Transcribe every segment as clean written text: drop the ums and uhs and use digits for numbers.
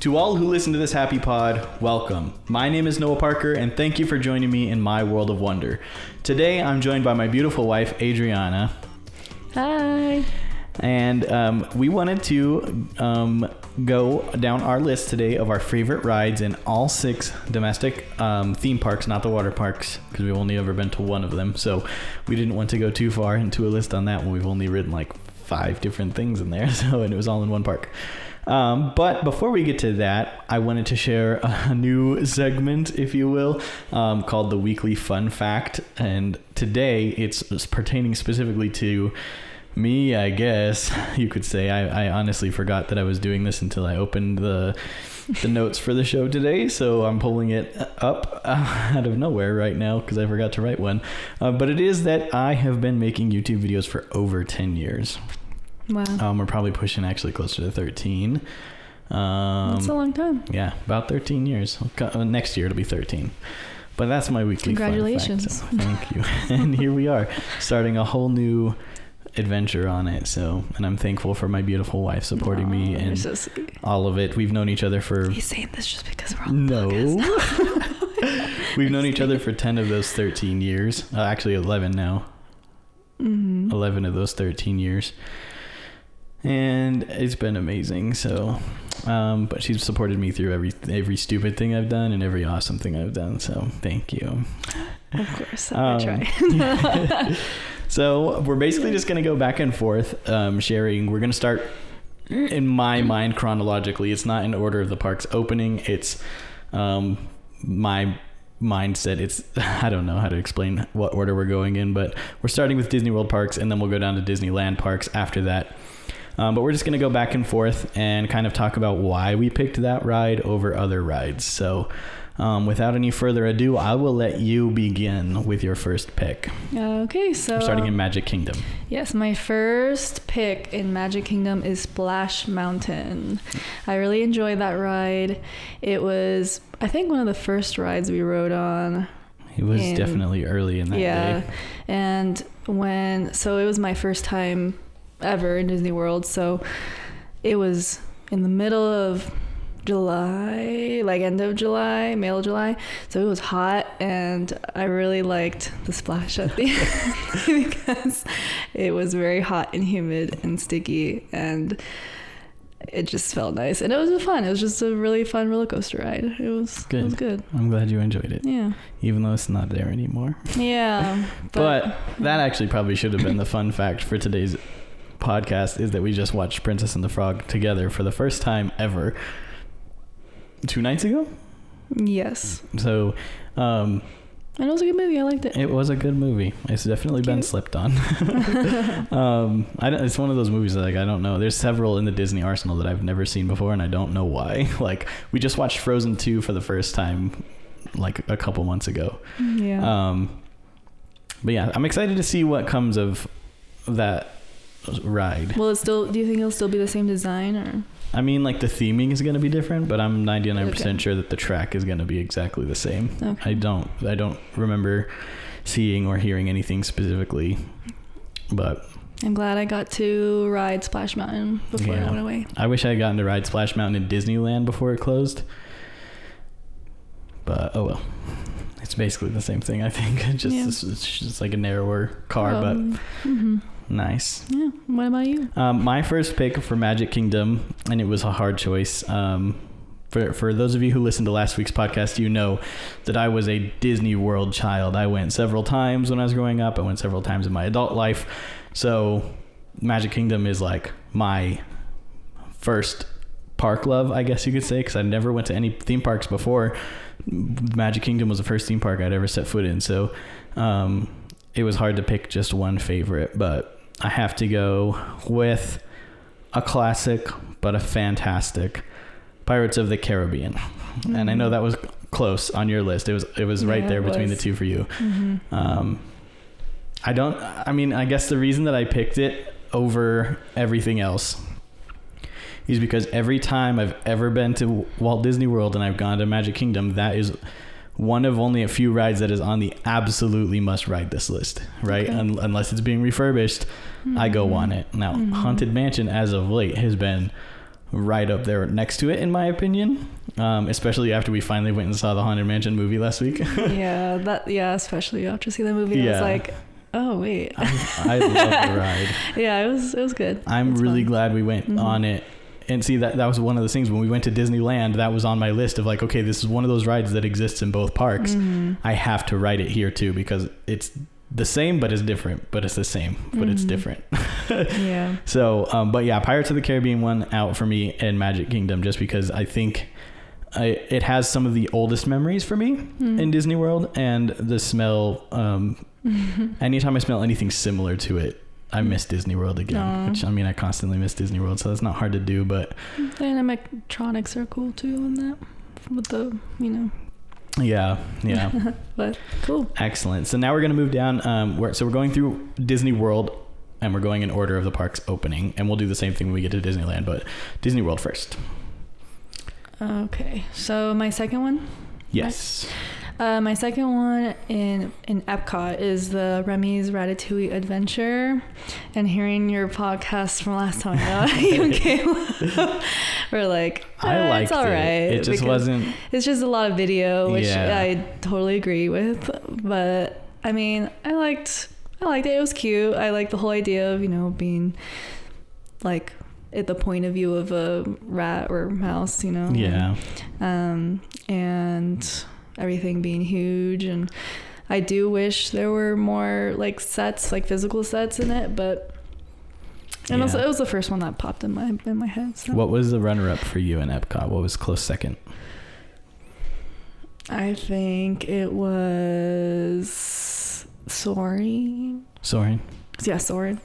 To all who listen to this happy pod, welcome. My name is Noah Parker, and thank you for joining me in my world of wonder. Today, I'm joined by my beautiful wife, Adriana. Hi. And we wanted to go down our list today of our favorite rides in all 6 domestic theme parks, not the water parks, because we've only ever been to one of them. So we didn't want to go too far into a list on that one. We've only ridden like 5 different things in there, and it was all in one park. But before we get to that, I wanted to share a new segment, if you will, called the Weekly Fun Fact. And today it's pertaining specifically to me, I guess you could say. I honestly forgot that I was doing this until I opened the notes for the show today. So I'm pulling it up out of nowhere right now because I forgot to write one. But it is that I have been making YouTube videos for over 10 years. Wow. We're probably pushing actually closer to 13. That's a long time. Yeah, about 13 years. Next year it'll be 13. But that's my weekly Congratulations. Fun fact, so thank you. And here we are, starting a whole new adventure on it. And I'm thankful for my beautiful wife supporting me and so sweet. All of it. We've known each other for... He's saying this just because we're on the podcast. We've known each other for 10 of those 13 years. Actually 11 now. Mm-hmm. 11 of those 13 years. And it's been amazing. So, but she's supported me through every stupid thing I've done and every awesome thing I've done. So thank you. Of course, I'm gonna try. So we're basically just going to go back and forth, sharing. We're going to start in my mind chronologically. It's not in order of the park's opening. It's my mindset. It's, I don't know how to explain what order we're going in, but we're starting with Disney World parks and then we'll go down to Disneyland parks after that. But we're just going to go back and forth and kind of talk about why we picked that ride over other rides. So without any further ado, I will let you begin with your first pick. Okay, so... We're starting in Magic Kingdom. Yes, my first pick in Magic Kingdom is Splash Mountain. I really enjoyed that ride. It was, I think, one of the first rides we rode on. It was definitely early in that day. Yeah, and so it was my first time ever in Disney World, so it was in the middle of July, like end of July, middle of July, so it was hot and I really liked the splash at the end because it was very hot and humid and sticky and it just felt nice and it was fun. It was just a really fun roller coaster ride. It was good. It was good. I'm glad you enjoyed it. Yeah. Even though it's not there anymore. Yeah. But that actually probably should have been the fun fact for today's podcast, is that we just watched Princess and the Frog together for the first time ever 2 nights ago. Yes. So and it was a good movie. I liked it. It was a good movie. It's definitely been slept on. It's one of those movies that, like, I don't know, there's several in the Disney arsenal that I've never seen before and I don't know why. Like, we just watched Frozen 2 for the first time like a couple months ago. Yeah. But yeah, I'm excited to see what comes of that ride. Will it still, do you think it'll still be the same design, or? I mean, like, the theming is going to be different, but I'm 99% sure that the track is going to be exactly the same. Okay. I don't remember seeing or hearing anything specifically, but I'm glad I got to ride Splash Mountain before I went away. I wish I had gotten to ride Splash Mountain in Disneyland before it closed, but oh well. It's basically the same thing, I think. It's just like a narrower car, but nice. Yeah. What about you? My first pick for Magic Kingdom, and it was a hard choice. For those of you who listened to last week's podcast, you know that I was a Disney World child. I went several times when I was growing up. I went several times in my adult life. So Magic Kingdom is like my first park love, I guess you could say, because I never went to any theme parks before. Magic Kingdom was the first theme park I'd ever set foot in. So it was hard to pick just one favorite, but I have to go with a classic but a fantastic Pirates of the Caribbean. Mm-hmm. And I know that was close on your list. It was right there between the two for you. Mm-hmm. I guess the reason that I picked it over everything else is because every time I've ever been to Walt Disney World and I've gone to Magic Kingdom, that is one of only a few rides that is on the absolutely must ride this list, right? Okay. Unless it's being refurbished, I go on it. Now, Haunted Mansion as of late has been right up there next to it, in my opinion. Especially after we finally went and saw the Haunted Mansion movie last week. Especially after seeing the movie, I was like, oh wait. I love the ride. Yeah, it was good. I'm really glad we went on it. And see, that was one of those things when we went to Disneyland, that was on my list of like, okay, this is one of those rides that exists in both parks. I have to ride it here too, because it's the same, but it's different, but it's the same, but it's different. Yeah. So, but yeah, Pirates of the Caribbean won out for me, and Magic Kingdom, just because I think it has some of the oldest memories for me in Disney World, and the smell, anytime I smell anything similar to it, I miss Disney World again, which, I mean, I constantly miss Disney World, so that's not hard to do, but... The animatronics are cool, too, in that, with the, Yeah. But, cool. Excellent. So now we're going to move down, we're going through Disney World, and we're going in order of the park's opening, and we'll do the same thing when we get to Disneyland, but Disney World first. Okay, so my second one? Yes. Right? My second one in Epcot is the Remy's Ratatouille Adventure, and hearing your podcast from last time you came up, we're like, I liked it's all right. It just wasn't. It's just a lot of video, which I totally agree with. But I mean, I liked it. It was cute. I liked the whole idea of being like at the point of view of a rat or mouse. Yeah. And everything being huge, and I do wish there were more like sets, like physical sets in it, but also it was the first one that popped in my head. So. What was the runner-up for you in Epcot? What was close second? I think it was Soarin'. Yeah, Soarin'.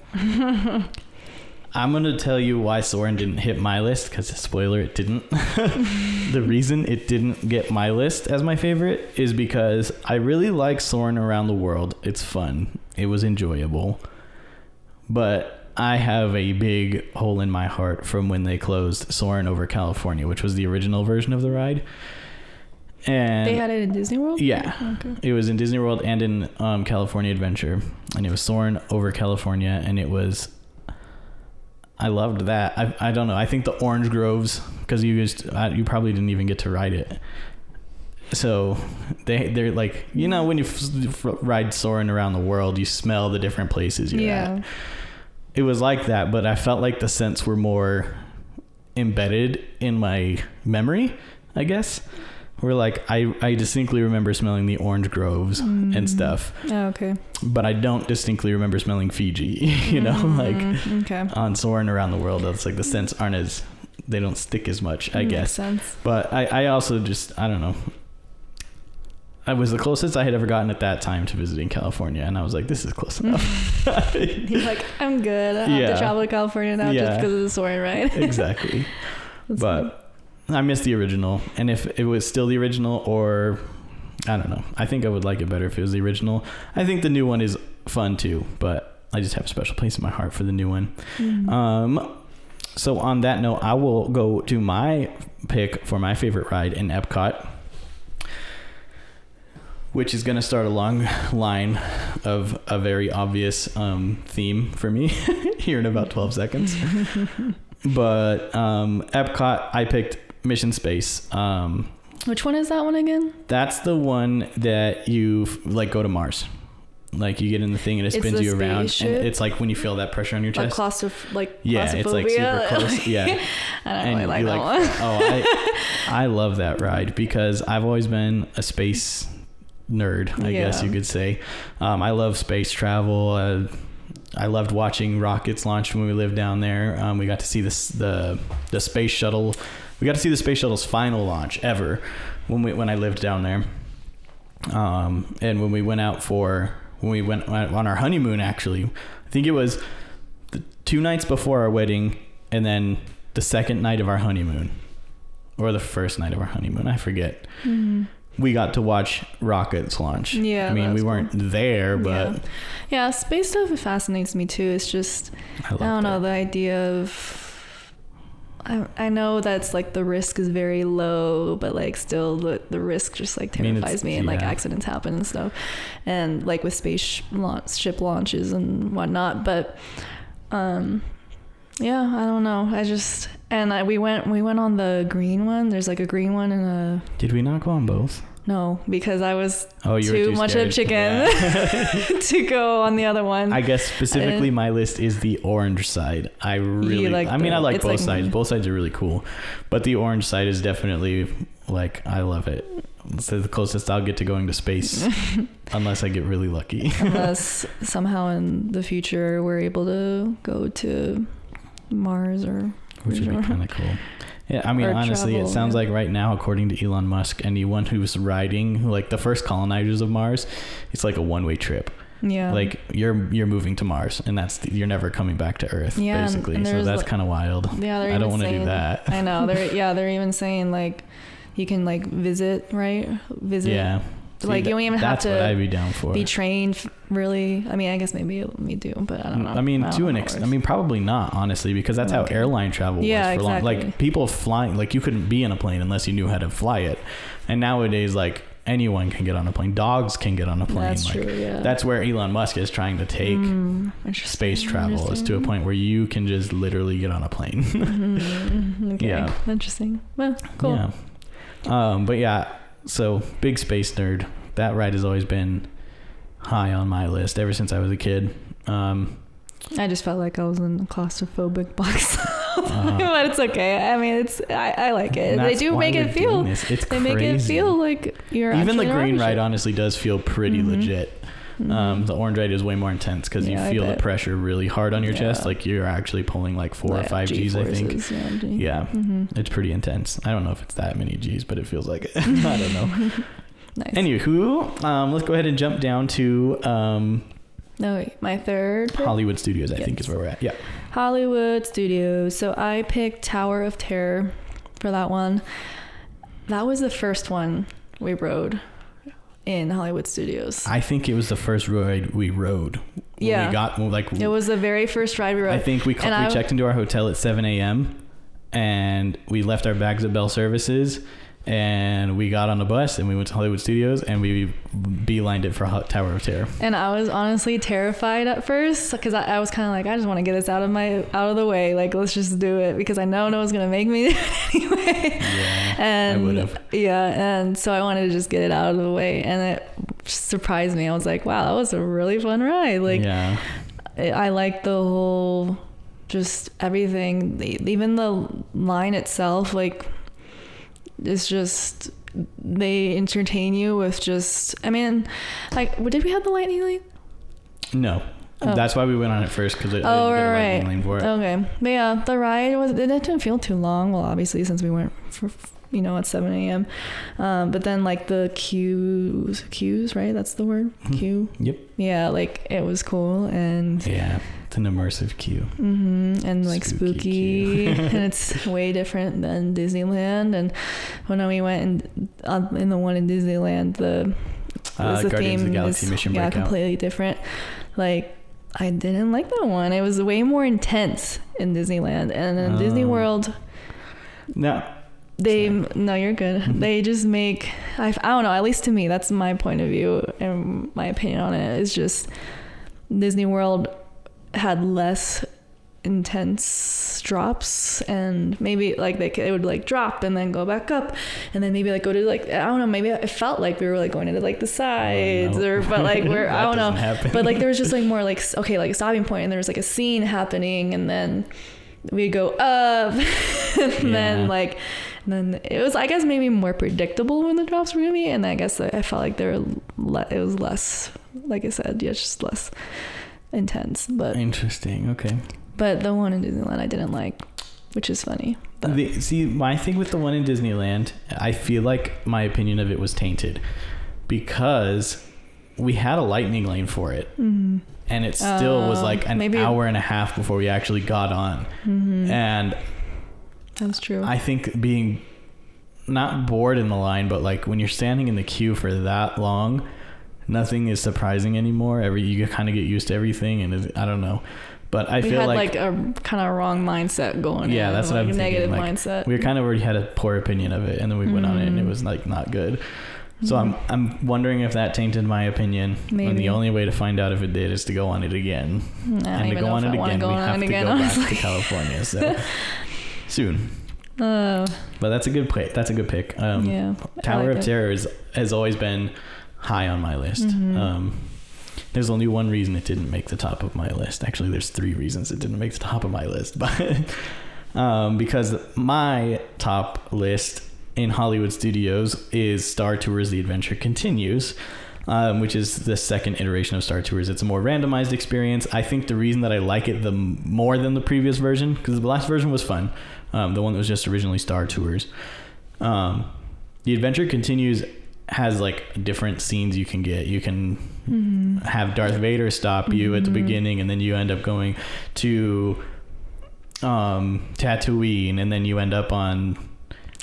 I'm going to tell you why Soarin' didn't hit my list, because, spoiler, it didn't. The reason it didn't get my list as my favorite is because I really like Soarin' Around the World. It's fun. It was enjoyable. But I have a big hole in my heart from when they closed Soarin' over California, which was the original version of the ride. And they had it in Disney World? Yeah. Okay. It was in Disney World and in California Adventure. And it was Soarin' over California, and it was... I loved that. I don't know. I think the orange groves, because you probably didn't even get to ride it. So they're like, when you ride Soarin' Around the World, you smell the different places you're at. It was like that, but I felt like the scents were more embedded in my memory, I guess. Where like I distinctly remember smelling the orange groves and stuff. Oh, okay. But I don't distinctly remember smelling Fiji, on Soarin' Around the World. It's like the scents they don't stick as much, I guess. Makes sense. But I also I don't know. I was the closest I had ever gotten at that time to visiting California, and I was like, this is close enough. You're like, I'm good. I have to travel to California now just because of the Soarin', right? Exactly. But I miss the original, and if it was still the original, or I don't know, I think I would like it better if it was the original. I think the new one is fun too, but I just have a special place in my heart for the new one. So on that note, I will go to my pick for my favorite ride in Epcot, which is going to start a long line of a very obvious theme for me here in about 12 seconds. But Epcot, I picked Mission Space. Which one is that one again? That's the one that you go to Mars. Like you get in the thing and it spins you around, and it's like when you feel that pressure on your chest. Claustrophobia. It's like super close. Yeah. I don't really like that one. I love that ride because I've always been a space nerd, I guess you could say. I love space travel. I loved watching rockets launch when we lived down there. We got to see the space shuttle. We got to see the space shuttle's final launch ever when I lived down there. And when we went on our honeymoon, actually, I think it was the 2 nights before our wedding, and then the second night of our honeymoon, or the first night of our honeymoon, I forget. Mm-hmm. We got to watch rockets launch. Yeah, I mean, we weren't there, but yeah, space stuff fascinates me too. It's just I don't know, the idea of I know that's like the risk is very low, but like still the risk just like terrifies me, and like accidents happen and stuff, and like with ship launches and whatnot. But Yeah, I don't know. We went on the green one. There's like a green one and a... Did we not go on both? No, because I was too much scared. of chicken Yeah. to go on the other one. I guess specifically my list is the orange side. I like both sides. Both sides are really cool. But the orange side is definitely like, I love it. It's the closest I'll get to going to space unless I get really lucky. Unless somehow in the future we're able to go to Mars which would be kind of cool. Yeah, I mean, honestly, it sounds like right now, according to Elon Musk, anyone who's riding, like the first colonizers of Mars, it's like a one-way trip. Yeah. Like you're moving to Mars, and you're never coming back to Earth, basically. And so that's kind of wild. Yeah, I don't want to do that. I know. They're even saying like you can like visit. Yeah. Like you don't even have to. That's what I'd be down for. Be trained, really. I mean, I guess maybe me do, but I don't know. I mean, probably not, honestly, because that's how airline travel was for long. Like people flying, like you couldn't be in a plane unless you knew how to fly it. And nowadays, like anyone can get on a plane. Dogs can get on a plane. That's like, true. Yeah. That's where Elon Musk is trying to take space travel, is to a point where you can just literally get on a plane. Okay. Yeah. Interesting. Well, cool. Yeah. But yeah. So, big space nerd. That ride has always been high on my list ever since I was a kid. I just felt like I was in a claustrophobic box. But it's okay. I mean, I like it. They do make it feel... They make it feel like you're even the green ride honestly does feel pretty legit. The orange ride is way more intense because you feel the pressure really hard on your chest. Like you're actually pulling like 4 or 5 G's, I think. It's pretty intense. I don't know if it's that many G's, but it feels like it. I don't know. Nice. Anywho, let's go ahead and jump down to my third pick? Hollywood Studios, I think is where we're at. Yeah. Hollywood Studios. So I picked Tower of Terror for that one. That was the first one we rode in Hollywood Studios. I think it was the first ride we rode. Yeah. It was the very first ride we rode. I think we checked into our hotel at 7 a.m. and we left our bags at Bell Services and we got on a bus and we went to Hollywood Studios and we beelined it for Tower of Terror. And I was honestly terrified at first because I was kind of like, I just want to get this out of the way. Like, let's just do it because I know no one's going to make me anyway. Yeah, and I would have. Yeah, and so I wanted to just get it out of the way, and it surprised me. I was like, wow, that was a really fun ride. Like, yeah. I liked the whole, just everything, even the line itself, like, it's just, they entertain you with just, I mean, like, did we have the lightning lane? No. Oh. That's why we went on it first, because I didn't get a lightning lane for it. Okay. But yeah, the ride it didn't feel too long. Well, obviously, since we went for, at 7 a.m. But then, like, the queues, right? That's the word? Queue? Yep. Yeah, like, it was cool. And yeah, it's an immersive queue. Mm-hmm. And, like, spooky. And it's way different than Disneyland. And when we went in the one in Disneyland, the Guardians of the Galaxy Mission Breakout. Yeah, completely different. Like, I didn't like that one. It was way more intense in Disneyland. And in Disney World... No. No, you're good. They just make, I don't know, at least to me, that's my point of view and my opinion on it is just Disney World had less intense drops, and maybe like it would like drop and then go back up and then maybe like go to like, I don't know, maybe it felt like we were like going into like the sides but like we're I don't know happen. But like there was just like more like, okay, like a stopping point, and there was like a scene happening, and then we go up and then it was, I guess, maybe more predictable when the drops were gonna be, and I guess I felt like it was less, like I said, just less intense. But interesting. Okay. But the one in Disneyland I didn't like, which is funny. My thing with the one in Disneyland, I feel like my opinion of it was tainted because we had a lightning lane for it. Mm-hmm. And it still was like an hour and a half before we actually got on. Mm-hmm. And that's true. I think being not bored in the line, but like when you're standing in the queue for that long, nothing is surprising anymore. You kind of get used to everything, and I don't know. But I feel like a kind of wrong mindset going. Yeah, that's what I'm thinking. Negative like, mindset. We kind of already had a poor opinion of it, and then we went on it, and it was like not good. So I'm wondering if that tainted my opinion. Maybe. And the only way to find out if it did is to go on it again. And to go on it again, we have to go back to California. So soon. But that's a good pick. That's a good pick. Yeah. Tower of Terror has always been high on my list. There's only one reason it didn't make the top of my list. Actually, there's 3 reasons it didn't make the top of my list. But because my top list in Hollywood studios is Star Tours: The Adventure Continues, which is the second iteration of Star Tours. It's a more randomized experience. I think the reason that I like it more than the previous version, because the last version was fun, the one that was just originally Star Tours. The Adventure Continues has like different scenes you can get. You can have Darth Vader stop you at the beginning, and then you end up going to Tatooine, and then you end up on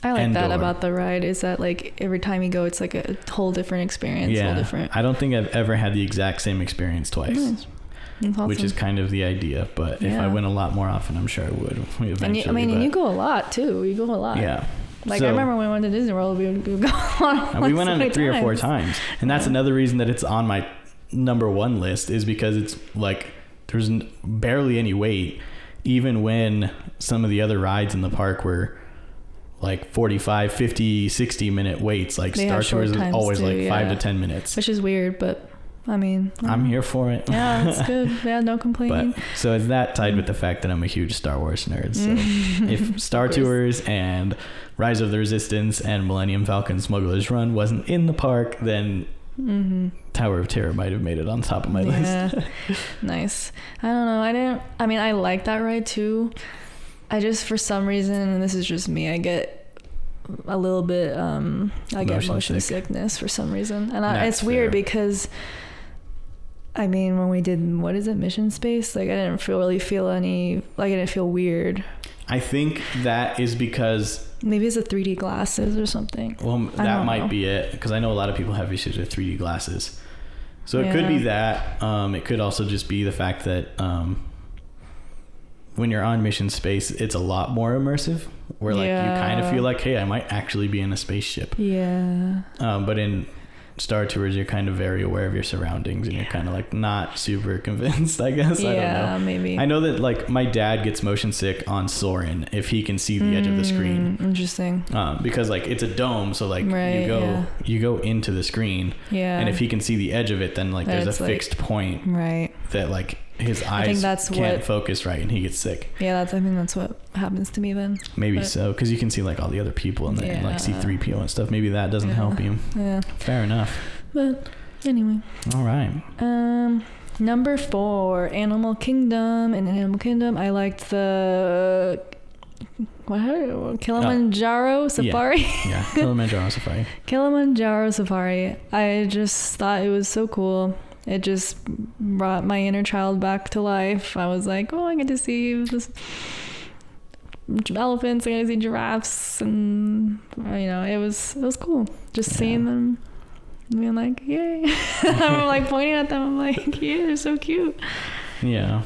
I like Endor. that about the ride, is that like every time you go, it's like a whole different experience. Yeah, whole different. I don't think I've ever had the exact same experience twice. Nice. That's awesome. Which is kind of the idea, but if I went a lot more often, I'm sure I would eventually. And you go a lot too. You go a lot. Yeah. Like I remember when we went to Disney World, we would go on. We went on it 3 or 4 times, and that's another reason that it's on my number 1 list, is because it's like there's barely any wait, even when some of the other rides in the park were like 45, 50, 60 minute waits. Like Star Tours is always too, like 5 to 10 minutes, which is weird, but I mean, I'm here for it. Yeah, that's good. Yeah, no complaining. But, so it's that tied with the fact that I'm a huge Star Wars nerd. So if Star Tours and Rise of the Resistance and Millennium Falcon Smuggler's Run wasn't in the park, then Tower of Terror might have made it on top of my list. Nice. I don't know. I like that ride too. I just, for some reason, and this is just me, I get a little bit, I get motion sickness for some reason. And it's weird because, I mean, when we did, Mission Space, like I didn't feel weird. I think that is because maybe it's the 3D glasses or something. Well, that might be it, because I know a lot of people have issues with 3D glasses. So it could be that. It could also just be the fact that when you're on Mission Space, it's a lot more immersive, where like you kind of feel like, hey, I might actually be in a spaceship. Yeah. But in Star Tours, you're kind of very aware of your surroundings, and you're kind of like not super convinced, I guess. I don't know. Yeah, maybe. I know that like my dad gets motion sick on Soarin' if he can see the edge of the screen. Interesting. Because like it's a dome, so like you go into the screen. Yeah. And if he can see the edge of it, then like there's a fixed point. Right. That like his eyes can't focus right, and he gets sick. Yeah, I think that's what happens to me then. Maybe so, because you can see like all the other people and then like C-3PO and stuff. Maybe that doesn't help you. Yeah. Fair enough. But anyway. All right. Number 4, Animal Kingdom. In Animal Kingdom, I liked the Kilimanjaro Safari. Yeah, Kilimanjaro Safari. Kilimanjaro Safari. I just thought it was so cool. It just brought my inner child back to life. I was like, oh, I get to see this elephants, I get to see giraffes, and it was cool. Just seeing them, being like, yay. I'm like pointing at them. I'm like, yeah, they're so cute. Yeah.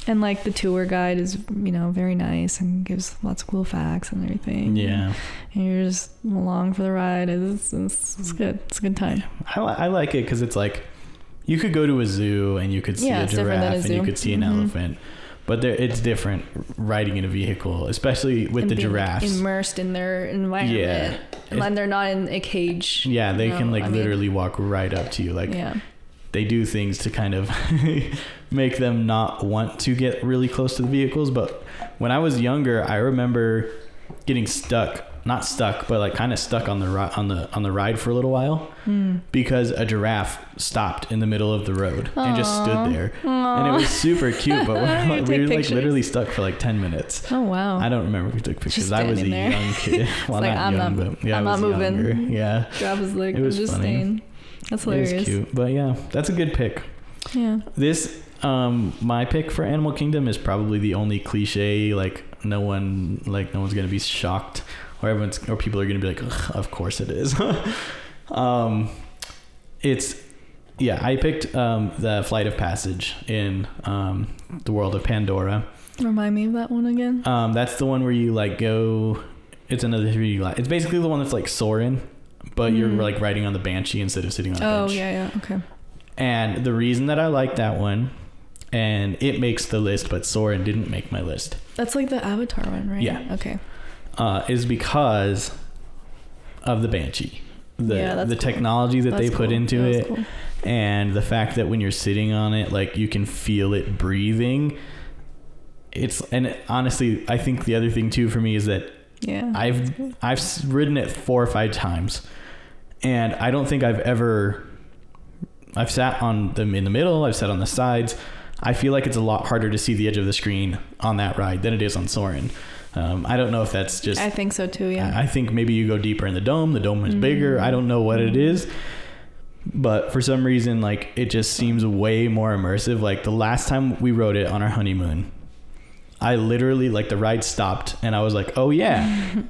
And like the tour guide is, very nice and gives lots of cool facts and everything. Yeah. And you're just along for the ride. It's good. It's a good time. I like it because it's like, you could go to a zoo and you could see a giraffe and you could see an elephant, but it's different riding in a vehicle, especially with the giraffe. Immersed in their environment. Yeah. And they're not in a cage. Yeah, they can literally walk right up to you. Like, they do things to kind of make them not want to get really close to the vehicles. But when I was younger, I remember getting not stuck, but like kind of stuck on the ride for a little while because a giraffe stopped in the middle of the road and just stood there. And it was super cute, but we were like literally stuck for like 10 minutes. Oh wow. I don't remember if we took pictures. I was a young kid. Well, like, not young, but yeah, I'm I was not moving. Younger. Yeah. Giraffe was like, it was just funny. Staying. That's hilarious. It was cute, but yeah, that's a good pick. Yeah. This my pick for Animal Kingdom is probably the only cliche like no one's gonna be shocked, or people are gonna be like, of course it is. I picked the Flight of Passage in the World of Pandora. Remind me of that one again. That's the one where you like go. It's another 3D glass. It's basically the one that's like Soarin'. but you're like riding on the Banshee instead of sitting on a bench. Yeah, okay. And the reason that I like that one, and it makes the list, but Soarin' didn't make my list. That's like the Avatar one, right? Yeah. Okay. Is because of the Banshee. The cool. technology that they put into it, cool. and the fact that when you're sitting on it, like you can feel it breathing. Honestly, I think the other thing too for me is that I've ridden it 4 or 5 times, and I don't think I've sat on them in the middle. I've sat on the sides. I feel like it's a lot harder to see the edge of the screen on that ride than it is on Soarin'. I don't know if that's just... I think so too, yeah. I think maybe you go deeper in the dome. The dome is bigger. I don't know what it is. But for some reason, like, it just seems way more immersive. Like, the last time we rode it on our honeymoon, I literally, like, the ride stopped and I was like, oh yeah,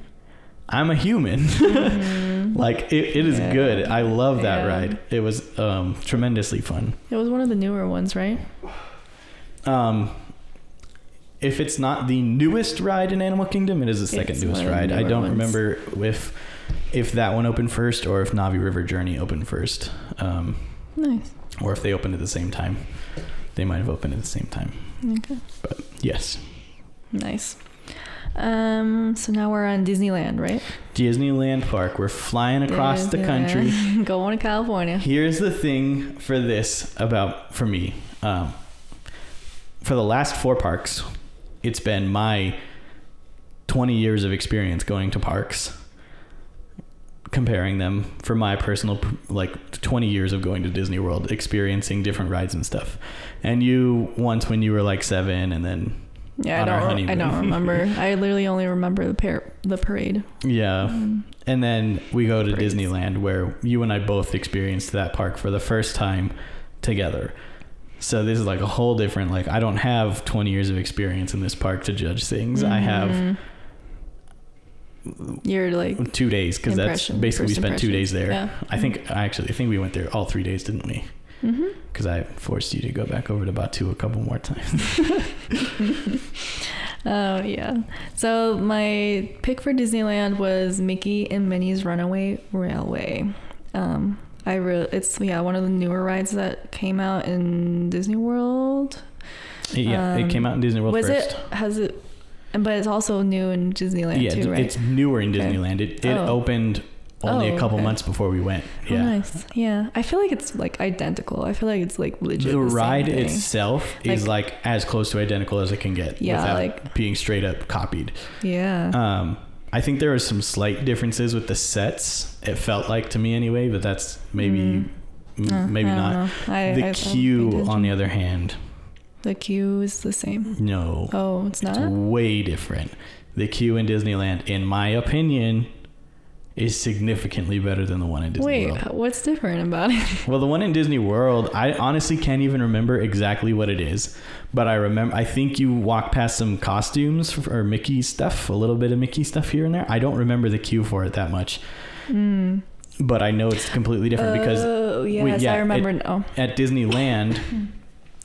I'm a human. Like, it is good. I love that ride. It was tremendously fun. It was one of the newer ones, right? If it's not the newest ride in Animal Kingdom, it is the second newest ride. I don't remember if that one opened first or if Navi River Journey opened first. Nice. Or if they opened at the same time. They might have opened at the same time. Okay. But yes. Nice. So now we're on Disneyland, right? Disneyland Park. We're flying across the country. Going to California. Here's the thing for me. For the last 4 parks, it's been my 20 years of experience going to parks, comparing them for my personal, like, 20 years of going to Disney World, experiencing different rides and stuff. And you once when you were like 7, and then I don't remember. I literally only remember the parade. Yeah. And then we go to Disneyland, where you and I both experienced that park for the first time together. So this is like a whole different, like, I don't have 20 years of experience in this park to judge things. I have you're like 2 days, because that's basically we spent 2 days there. Yeah. I think we went there all 3 days, didn't we? Because I forced you to go back over to Batu a couple more times. Oh yeah. So my pick for Disneyland was Mickey and Minnie's Runaway Railway. It's one of the newer rides that came out in Disney World. Yeah, it came out in Disney World first. But it's also new in Disneyland too, right? It's newer in Disneyland. It opened only a couple months before we went. Yeah. Oh, nice. Yeah. I feel like it's like identical. I feel like it's like legit. The ride itself is like as close to identical as it can get without being straight up copied. Yeah. I think there are some slight differences with the sets. It felt like to me anyway, but that's maybe not. The queue, on the other hand. The queue is the same. No. Oh, it's not? It's way different. The queue in Disneyland, in my opinion, is significantly better than the one in Disney World. Wait, what's different about it? Well, the one in Disney World, I honestly can't even remember exactly what it is. But I think you walk past some costumes or Mickey stuff, a little bit of Mickey stuff here and there. I don't remember the queue for it that much. But I know it's completely different because... Oh, yes, I remember now. At Disneyland...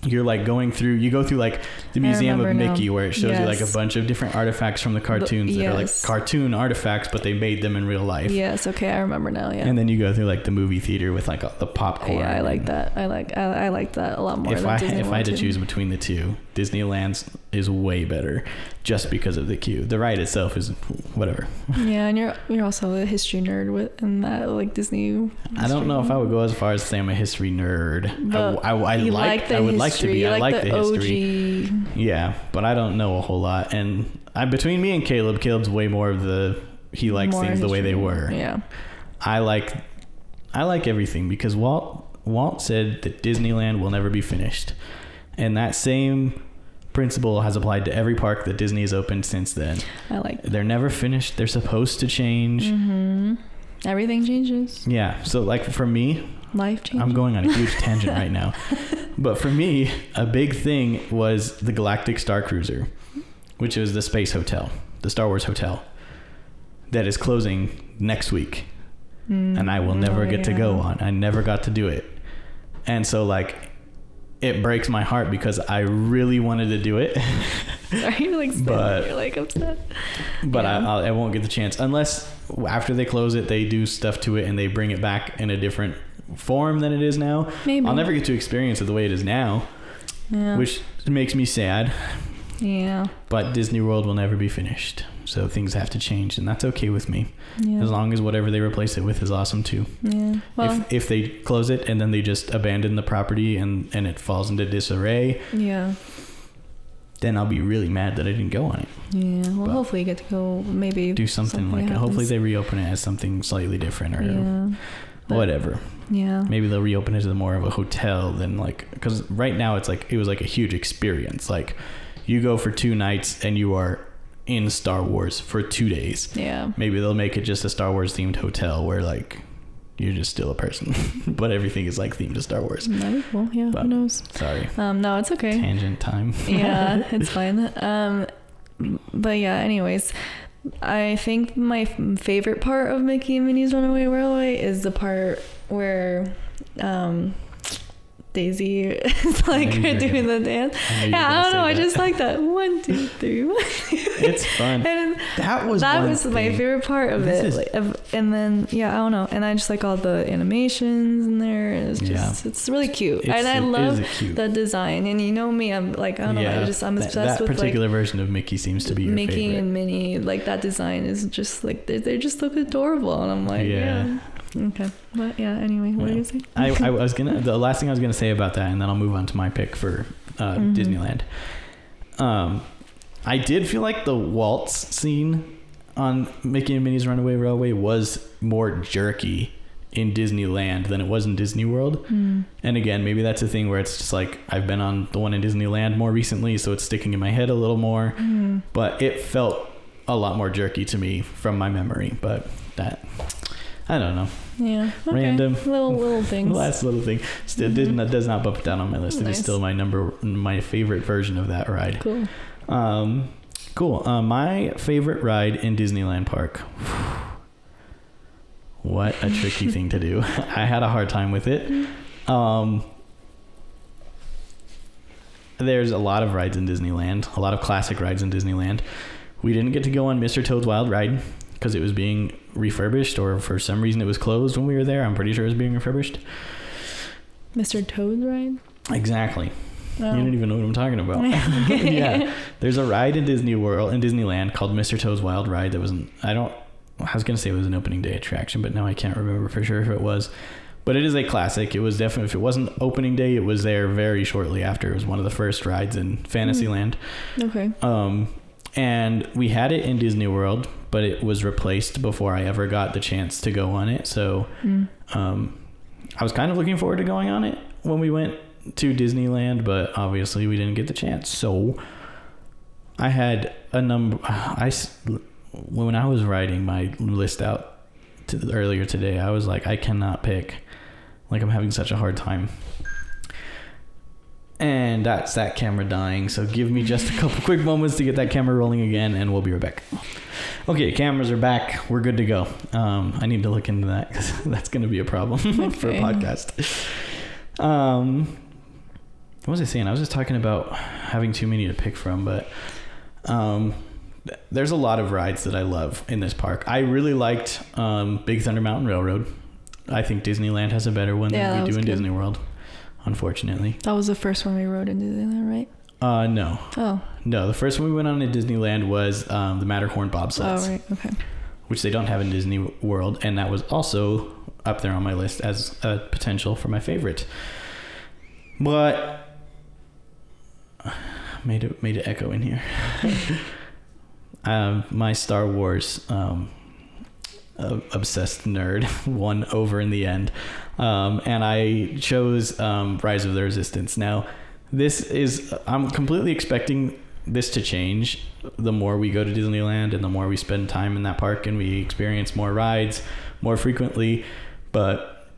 You're like you go through like the Museum of Mickey, where it shows you like a bunch of different artifacts from the cartoons that are like cartoon artifacts, but they made them in real life. Yes. Okay. I remember now. Yeah. And then you go through like the movie theater with like the popcorn. Yeah. I like that. I like that a lot more. If I had to choose between the two, Disneyland's is way better just because of the queue. The ride itself is whatever. Yeah. And you're also a history nerd in that like Disney. I don't know if I would go as far as to say I'm a history nerd. I would like to be. I like the history. Yeah, but I don't know a whole lot. And between me and Caleb's way more of he likes things history. The way they were. Yeah. I like everything because Walt said that Disneyland will never be finished. And that same principle has applied to every park that Disney has opened since then. I like that. They're never finished. They're supposed to change. Everything changes. Yeah. So like for me, life changes. I'm going on a huge tangent right now. But for me, a big thing was the Galactic Star Cruiser, which is the space hotel, the Star Wars hotel, that is closing next week. And I will never get to go on. I never got to do it. And so like it breaks my heart because I really wanted to do it. Are you like spinning? You're like upset? But yeah. I won't get the chance unless after they close it, they do stuff to it and they bring it back in a different form than it is now. Maybe. I'll never get to experience it the way it is now, which makes me sad. Yeah. But Disney World will never be finished. So things have to change, and that's okay with me. Yeah. As long as whatever they replace it with is awesome too. Yeah. Well, if they close it and then they just abandon the property and it falls into disarray, then I'll be really mad that I didn't go on it. Yeah. Well, hopefully you get to go, maybe do something like it. Hopefully they reopen it as something slightly different or whatever. Yeah. Maybe they'll reopen it as more of a hotel than like, because right now it was like a huge experience. Like you go for 2 nights and you are in Star Wars for 2 days. Yeah. Maybe they'll make it just a Star Wars themed hotel where like you're just still a person, but everything is like themed to Star Wars. That'd be cool. Yeah. But, who knows? Sorry. No, it's okay. Tangent time. Yeah, it's fine. But yeah, anyways, I think my favorite part of Mickey and Minnie's Runaway Railway is the part where Daisy is like doing the dance. I don't know. I just like that 1, 2, 3. 1, 2, 3. It's fun. And that was my favorite part of it. And then I don't know. And I just like all the animations in there. It's just it's really cute. I love the design. And you know me, I'm like I don't know. I'm obsessed with that particular version of Mickey seems to be your Mickey favorite. and Minnie. Like that design is just like they just look adorable. And I'm like okay. But anyway, what are you saying? I was the last thing I was gonna say about that, and then I'll move on to my pick for Disneyland. I did feel like the waltz scene on Mickey and Minnie's Runaway Railway was more jerky in Disneyland than it was in Disney World. And again, maybe that's a thing where it's just like I've been on the one in Disneyland more recently, so it's sticking in my head a little more. But it felt a lot more jerky to me from my memory. But that, I don't know. Yeah. Okay. Random little things. Last little thing. Still does not bump it down on my list. Nice. It is still my favorite version of that ride. Cool. Cool. My favorite ride in Disneyland Park. What a tricky thing to do. I had a hard time with it. There's a lot of rides in Disneyland, a lot of classic rides in Disneyland. We didn't get to go on Mr. Toad's Wild Ride because it was being refurbished, or for some reason it was closed when we were there. I'm pretty sure it was being refurbished. Mr. Toad's Ride? Exactly. Oh. You don't even know what I'm talking about. Yeah. There's a ride in Disneyland called Mr. Toad's Wild Ride that I was going to say it was an opening day attraction, but now I can't remember for sure if it was. But it is a classic. It was definitely, if it wasn't opening day, it was there very shortly after. It was one of the first rides in Fantasyland. Okay. And we had it in Disney World, but it was replaced before I ever got the chance to go on it. So I was kind of looking forward to going on it when we went to Disneyland, but obviously we didn't get the chance. So I had a number. When I was writing my list out earlier today, I was like, I cannot pick. Like, I'm having such a hard time. And that's that camera dying. So give me just a couple quick moments to get that camera rolling again, and we'll be right back. Okay, cameras are back. We're good to go. I need to look into that because that's going to be a problem for a podcast. What was I saying? I was just talking about having too many to pick from, but there's a lot of rides that I love in this park. I really liked Big Thunder Mountain Railroad. I think Disneyland has a better one than we do in Disney World, unfortunately. That was the first one we rode in Disneyland, right? No. Oh. No, the first one we went on in Disneyland was the Matterhorn bobsleds. Oh, right. Okay. Which they don't have in Disney World, and that was also up there on my list as a potential for my favorite. But made it echo in here. My Star Wars obsessed nerd won over in the end, and I chose Rise of the Resistance. Now, I'm completely expecting this to change the more we go to Disneyland and the more we spend time in that park and we experience more rides more frequently. But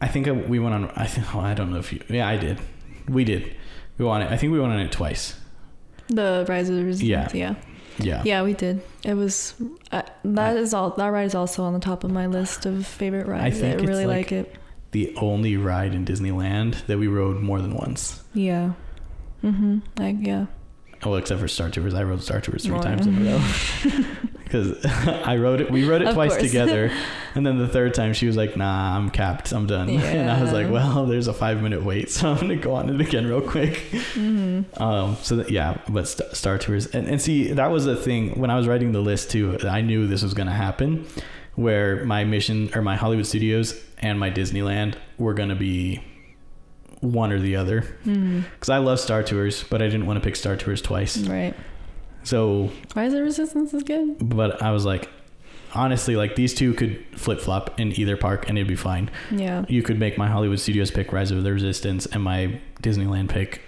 I think we went on. I don't know if you. Yeah, I did. We did. We went on it. I think we went on it twice. The Rise of the Resistance. Yeah, we did. It was that ride is also on the top of my list of favorite rides. I really like it. the only ride in Disneyland that we rode more than once. Yeah. Yeah. Well, except for Star Tours. I rode Star Tours 3 times in a row. Because we rode it twice together. And then the third time she was like, nah, I'm capped. I'm done. Yeah. And I was like, well, there's a 5-minute wait. So I'm going to go on it again real quick. But Star Tours. And see, that was the thing. When I was writing the list too, I knew this was going to happen. Where my mission or my Hollywood Studios and my Disneyland were going to be one or the other, because I love Star Tours, but I didn't want to pick Star Tours twice. Right. So Rise of Resistance is good. But I was like, honestly, like these two could flip flop in either park and it'd be fine. Yeah. You could make my Hollywood Studios pick Rise of the Resistance and my Disneyland pick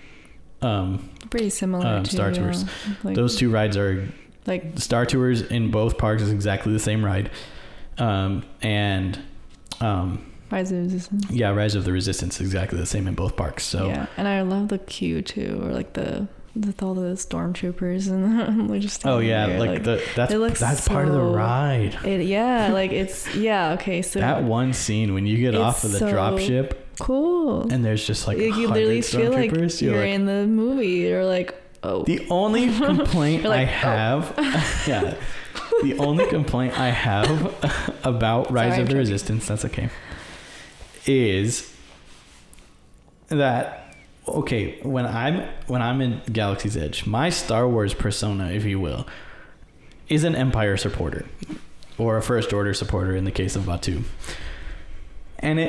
pretty similar to Star Tours. Like, those two rides are like Star Tours in both parks is exactly the same ride. Rise of the Resistance. Yeah, Rise of the Resistance is exactly the same in both parks. So yeah, and I love the queue too, or like with all the stormtroopers and we're just that's part of the ride. Okay, so that one scene when you get off of the dropship, cool, and there's just like you literally feel like you're in the movie. You're like, oh. The only complaint I have, the only complaint I have about Rise of the Resistance, that's okay, is that when I'm in Galaxy's Edge, my Star Wars persona, if you will, is an Empire supporter or a First Order supporter in the case of Batuu. And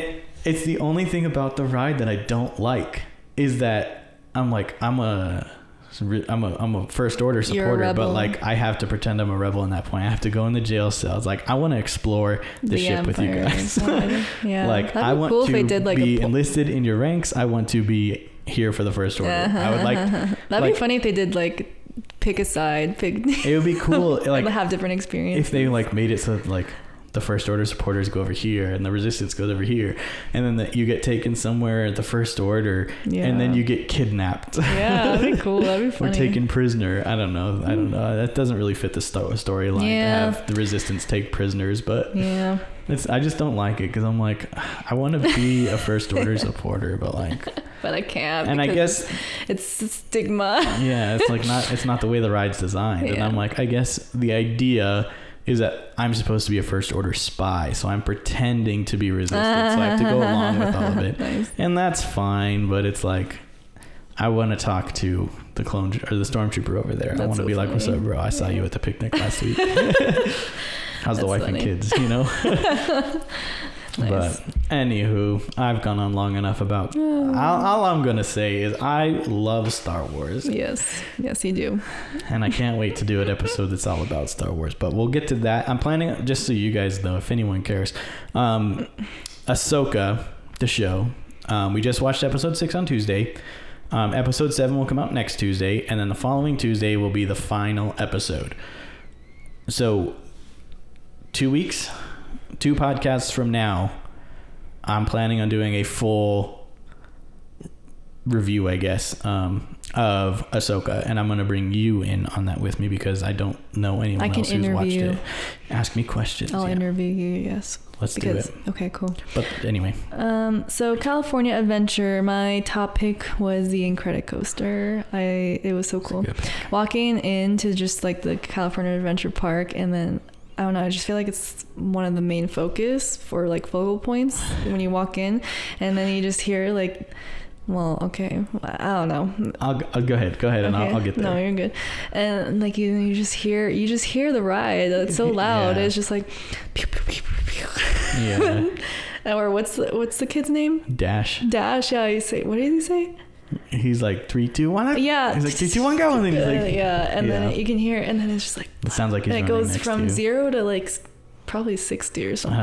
it's the only thing about the ride that I don't like is that I'm a First Order supporter, but like I have to pretend I'm a rebel in that point. I have to go in the jail cells. Like I want to explore the ship with you guys. Like I want to be enlisted in your ranks. I want to be here for the First Order. I would like. That'd be funny if they did like pick a side. It would be cool. Like have different experiences. If they like made it so like the First Order supporters go over here and the Resistance goes over here, and then you get taken somewhere at the First Order, and then you get kidnapped. Yeah, that'd be cool. That'd be funny. Or taken prisoner. I don't know. That doesn't really fit the storyline to have the Resistance take prisoners, but I just don't like it because I'm like, I want to be a First Order supporter, but like, but I can't. And I guess it's a stigma. Yeah, it's not the way the ride's designed, and I'm like, I guess the idea is that I'm supposed to be a First Order spy, so I'm pretending to be Resistance, so I have to go along with all of it. Nice. And that's fine, but it's like, I want to talk to the clone or the stormtrooper over there. I want to be funny. Like, what's up, bro? I saw you at the picnic last week. How's the wife and kids, you know? Nice. But anywho, I've gone on long enough about all I'm gonna say is I love Star Wars. Yes you do. And I can't wait to do an episode that's all about Star Wars, but we'll get to that. I'm planning, just so you guys know, if anyone cares, Ahsoka, the show, we just watched episode 6 on Tuesday. Episode 7 will come out next Tuesday, and then the following Tuesday will be the final episode. So 2 weeks, 2 podcasts from now, I'm planning on doing a full review, I guess, of Ahsoka, and I'm going to bring you in on that with me because I don't know anyone else who's watched it. Ask me questions. I'll interview you, yes. Let's do it. Okay, cool. But anyway. So California Adventure, my top pick was the Incredicoaster. It was so cool. Walking into just like the California Adventure Park, and then I don't know, I just feel like it's one of the main focus for like focal points when you walk in, and then you just hear like, well, okay, I don't know. I'll go ahead, okay. And I'll get there. No, you're good. And like you just hear the ride. It's so loud. Yeah. It's just like, pew, pew, pew, pew, pew. Yeah. Or what's the kid's name? Dash. Yeah, you say, what did he say? He's like 3, 2, 1. Yeah. He's like 3, 2, 1, go. And then he's like, then you can hear it, and then it's just like, it sounds like he's running next to you. And it goes from 0 to like probably 60 or something.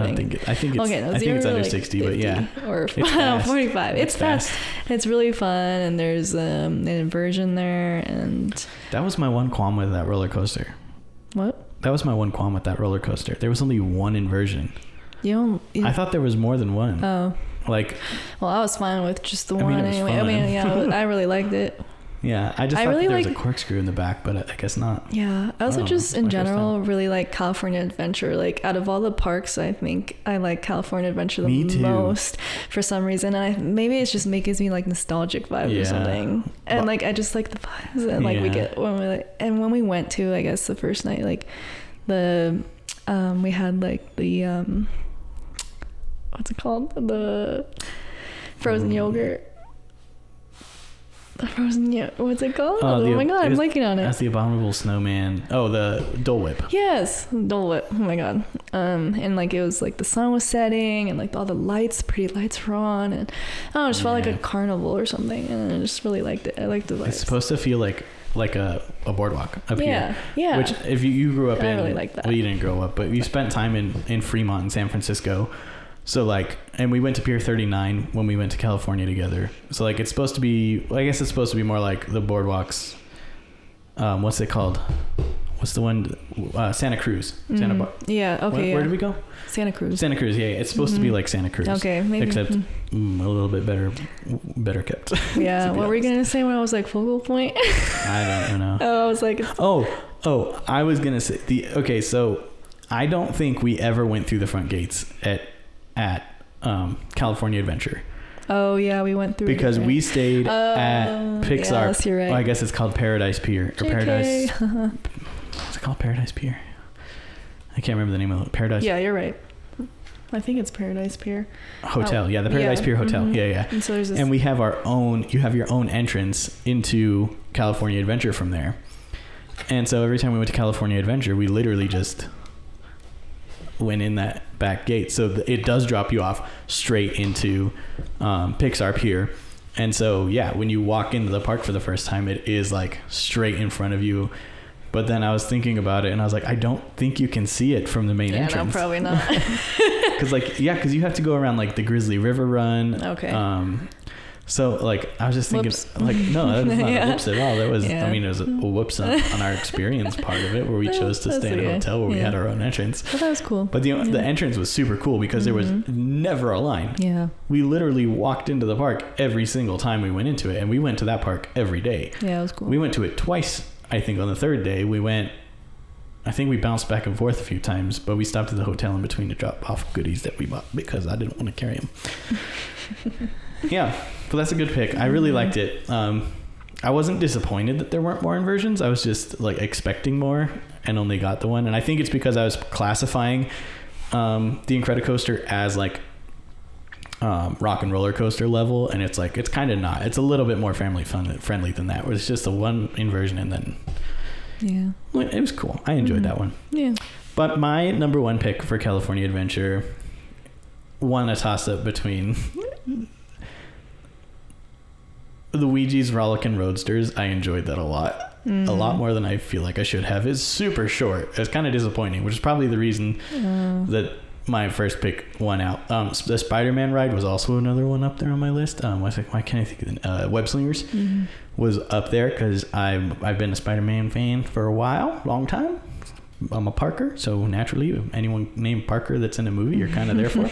I think it's under like 60, but yeah. Or 45. It's fast. It's really fun, and there's an inversion there, and that was my one qualm with that roller coaster. What? That was my one qualm with that roller coaster. There was only one inversion. I thought there was more than one. Oh. Like, well, I was fine with just the one anyway. I mean, yeah, I really liked it. Yeah, I just I thought really that there was like- a corkscrew in the back, but I guess not. Yeah, I also Oh, just that's in my first general really like California Adventure. Like out of all the parks, I think I like California Adventure the Me too. most for some reason. And maybe it's just gives me like nostalgic vibes or something. And like I just like the vibes and like we get when we went to, I guess, the first night, like the we had like the what's it called, the frozen yogurt. The frozen what's it called? Oh my god, I'm blanking on it. That's the Abominable Snowman. Oh, the Dole Whip. Yes, Dole Whip. Oh my god. And like it was like the sun was setting and like all the pretty lights were on, and I don't know, it just felt like a carnival or something, and I just really liked it. I liked the vibes. It's supposed to feel like a boardwalk up here. Yeah. Which if you grew up in, I really like that. Well, you didn't grow up, but you spent time in Fremont in San Francisco. So like, and we went to Pier 39 when we went to California together. So like, it's supposed to be, I guess it's supposed to be more like the boardwalks. What's it called? What's the one? Santa Cruz. Yeah. Okay. Where did we go? Santa Cruz. Santa Cruz. Yeah. It's supposed to be like Santa Cruz. Okay. Maybe. Except a little bit better kept. Yeah. What were you going to say when I was like focal point? I don't know. Oh, I was like. Oh, I was going to say okay. So I don't think we ever went through the front gates at California Adventure. Oh yeah, we went through because we stayed at Pixar. Yes, you're right. I guess it's called Paradise Pier or JK. Paradise. What's it called? Paradise Pier. I can't remember the name of it. Paradise. Yeah, you're right. I think it's Paradise Pier. Hotel. Yeah, the Paradise Pier Hotel. Mm-hmm. Yeah. And so there's this. And we have our own. You have your own entrance into California Adventure from there. And so every time we went to California Adventure, we literally just went in that back gate, so it does drop you off straight into Pixar Pier. And so when you walk into the park for the first time, it is like straight in front of you. But then I was thinking about it and I was like, I don't think you can see it from the main entrance. No, probably not. Because you have to go around like the Grizzly River Run. Okay. So like I was just thinking, like, no, that's not a whoops at all. That was, I mean, it was a whoops on our experience part of it, where we chose to stay in a hotel where we had our own entrance. Well, that was cool. But the entrance was super cool because there was never a line. Yeah. We literally walked into the park every single time we went into it, and we went to that park every day. Yeah, it was cool. We went to it twice. I think on the third day I think we bounced back and forth a few times, but we stopped at the hotel in between to drop off goodies that we bought because I didn't want to carry them. Yeah, but that's a good pick. I really liked it. I wasn't disappointed that there weren't more inversions. I was just like expecting more and only got the one. And I think it's because I was classifying the Incredicoaster as like rock and roller coaster level, and it's like, it's kind of not. It's a little bit more family friendly than that, where it's just a one inversion and then it was cool. I enjoyed that one. Yeah. But my number one pick for California Adventure won a toss-up between Luigi's Rollickin' Roadsters. I enjoyed that a lot. A lot more than I feel like I should have. It's super short. It's kind of disappointing, which is probably the reason that my first pick won out. The Spider-Man ride was also another one up there on my list. Why can't I think of the Web Slingers was up there because I've been a Spider-Man fan for a while, long time. I'm a Parker, so naturally anyone named Parker that's in a movie, you're kind of there for.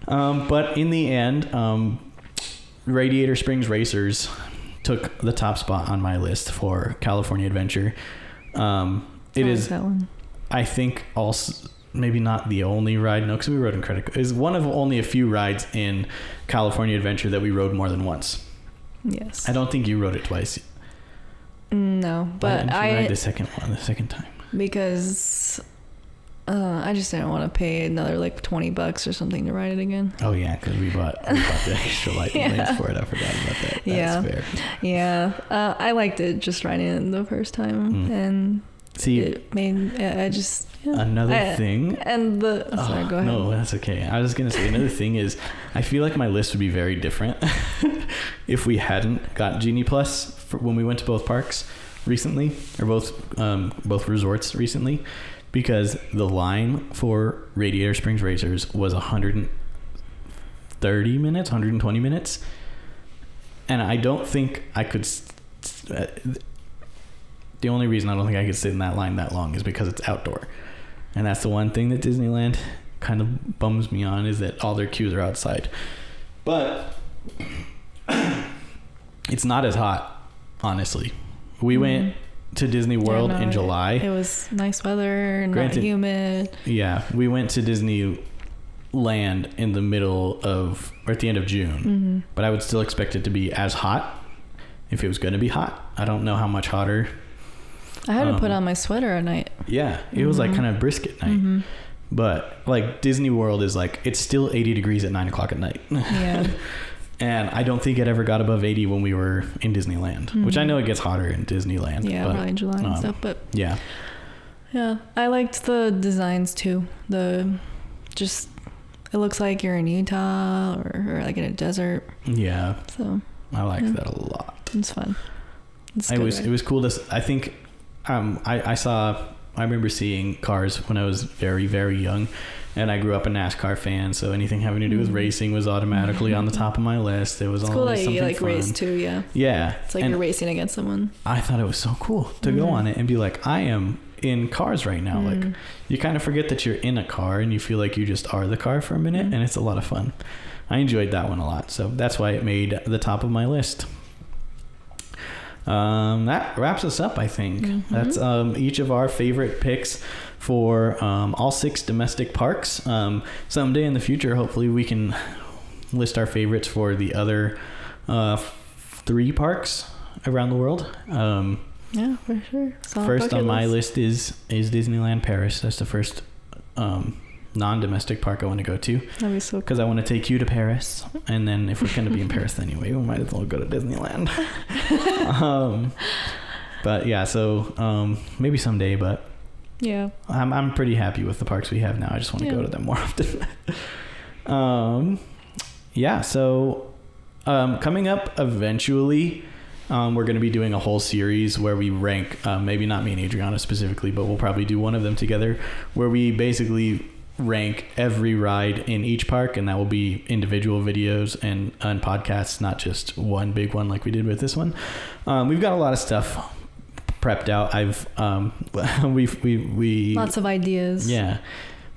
But in the end, Radiator Springs Racers took the top spot on my list for California Adventure. It is that one. I think also maybe not the only ride. No, because we rode Incredicoaster. Is one of only a few rides in California Adventure that we rode more than once. Yes. I don't think you rode it twice. No, but I ride the second time. Because I just didn't want to pay another like $20 or something to ride it again. Oh yeah, because we bought the extra lightning lanes for it. I forgot about that. That's fair. Yeah. I liked it just riding it the first time, and it made another thing. And sorry, go ahead. No, that's okay. I was gonna say another thing is I feel like my list would be very different if we hadn't got Genie Plus when we went to both parks recently, or both resorts recently, because the line for Radiator Springs Racers was 120 minutes, and I don't think I could the only reason I don't think I could sit in that line that long is because it's outdoor, and that's the one thing that Disneyland kind of bums me on, is that all their queues are outside. But it's not as hot honestly. We went to Disney World in July. It was nice weather, not humid. Yeah, we went to Disneyland in the middle of, or at the end of June. But I would still expect it to be as hot if it was going to be hot. I don't know how much hotter. I had to put on my sweater at night. Yeah, it was like kind of brisk at night. But like Disney World is like, it's still 80 degrees at 9 o'clock at night. Yeah. And I don't think it ever got above 80 when we were in Disneyland, which I know it gets hotter in Disneyland. Yeah, probably in July and stuff, but yeah. Yeah, I liked the designs too. It looks like you're in Utah or like in a desert. Yeah. So I liked that a lot. It's fun. It was cool to, I think, I remember seeing Cars when I was very, very young, and I grew up a NASCAR fan, so anything having to do with racing was automatically on the top of my list. It was always something fun. It's cool that you like race too, yeah. Yeah. It's like you're racing against someone. I thought it was so cool to go on it and be like, I am in Cars right now. Like, you kind of forget that you're in a car and you feel like you just are the car for a minute, and it's a lot of fun. I enjoyed that one a lot, so that's why it made the top of my list. That wraps us up, I think. That's each of our favorite picks for all 6 domestic parks. Someday in the future, hopefully we can list our favorites for the other 3 parks around the world. Yeah, for sure. First on my list is Disneyland Paris. That's the first non-domestic park I want to go to. That'd be so cool. Because I want to take you to Paris, and then if we're going to be in Paris anyway, we might as well go to Disneyland. But yeah, so maybe someday, but yeah, I'm pretty happy with the parks we have now. I just want to go to them more often. Yeah, so coming up eventually, we're going to be doing a whole series where we rank, maybe not me and Adriana specifically, but we'll probably do one of them together, where we basically rank every ride in each park, and that will be individual videos and podcasts, not just one big one like we did with this one. We've got a lot of stuff prepped out. we lots of ideas. Yeah,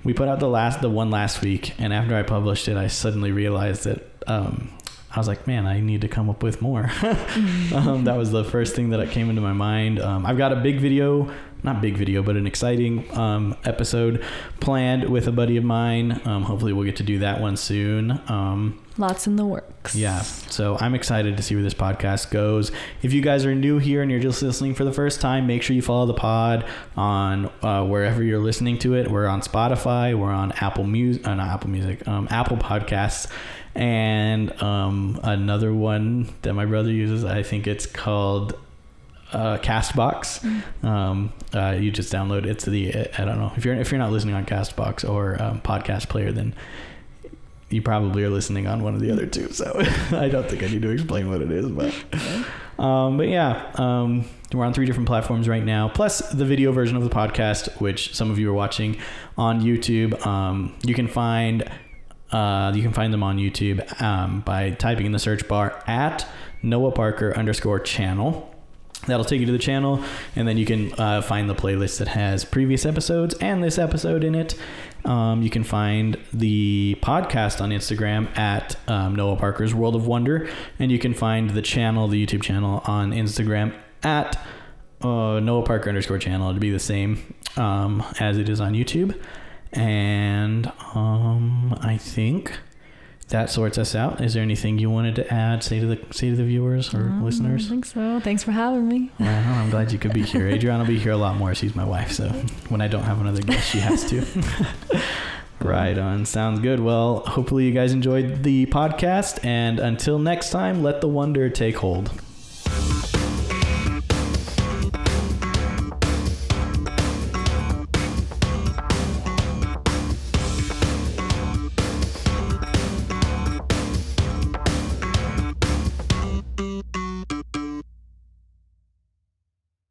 we put out the one last week, and after I published it, I suddenly realized that I was like, man, I need to come up with more. That was the first thing that came into my mind. I've got a not big video, but an exciting episode planned with a buddy of mine. Hopefully we'll get to do that one soon. Lots in the works. Yeah. So I'm excited to see where this podcast goes. If you guys are new here and you're just listening for the first time, make sure you follow the pod on wherever you're listening to it. We're on Spotify. We're on Apple Podcasts. And another one that my brother uses, I think it's called Castbox. You just download it to I don't know, if you're not listening on Castbox or podcast player, then you probably are listening on one of the other two, so I don't think I need to explain what it is, but yeah, we're on 3 different platforms right now, plus the video version of the podcast, which some of you are watching on YouTube. You can find them on YouTube by typing in the search bar at Noah Parker _channel. That'll take you to the channel, and then you can find the playlist that has previous episodes and this episode in it. You can find the podcast on Instagram at Noah Parker's World of Wonder, and you can find the YouTube channel on Instagram at Noah Parker _channel. It'll be the same as it is on YouTube. And I think that sorts us out. Is there anything you wanted to add, say to the viewers or listeners? I think so. Thanks for having me. Well, I'm glad you could be here. Adriana will be here a lot more. She's my wife, so when I don't have another guest, she has to. Right on. Sounds good. Well, hopefully you guys enjoyed the podcast, and until next time, let the wonder take hold.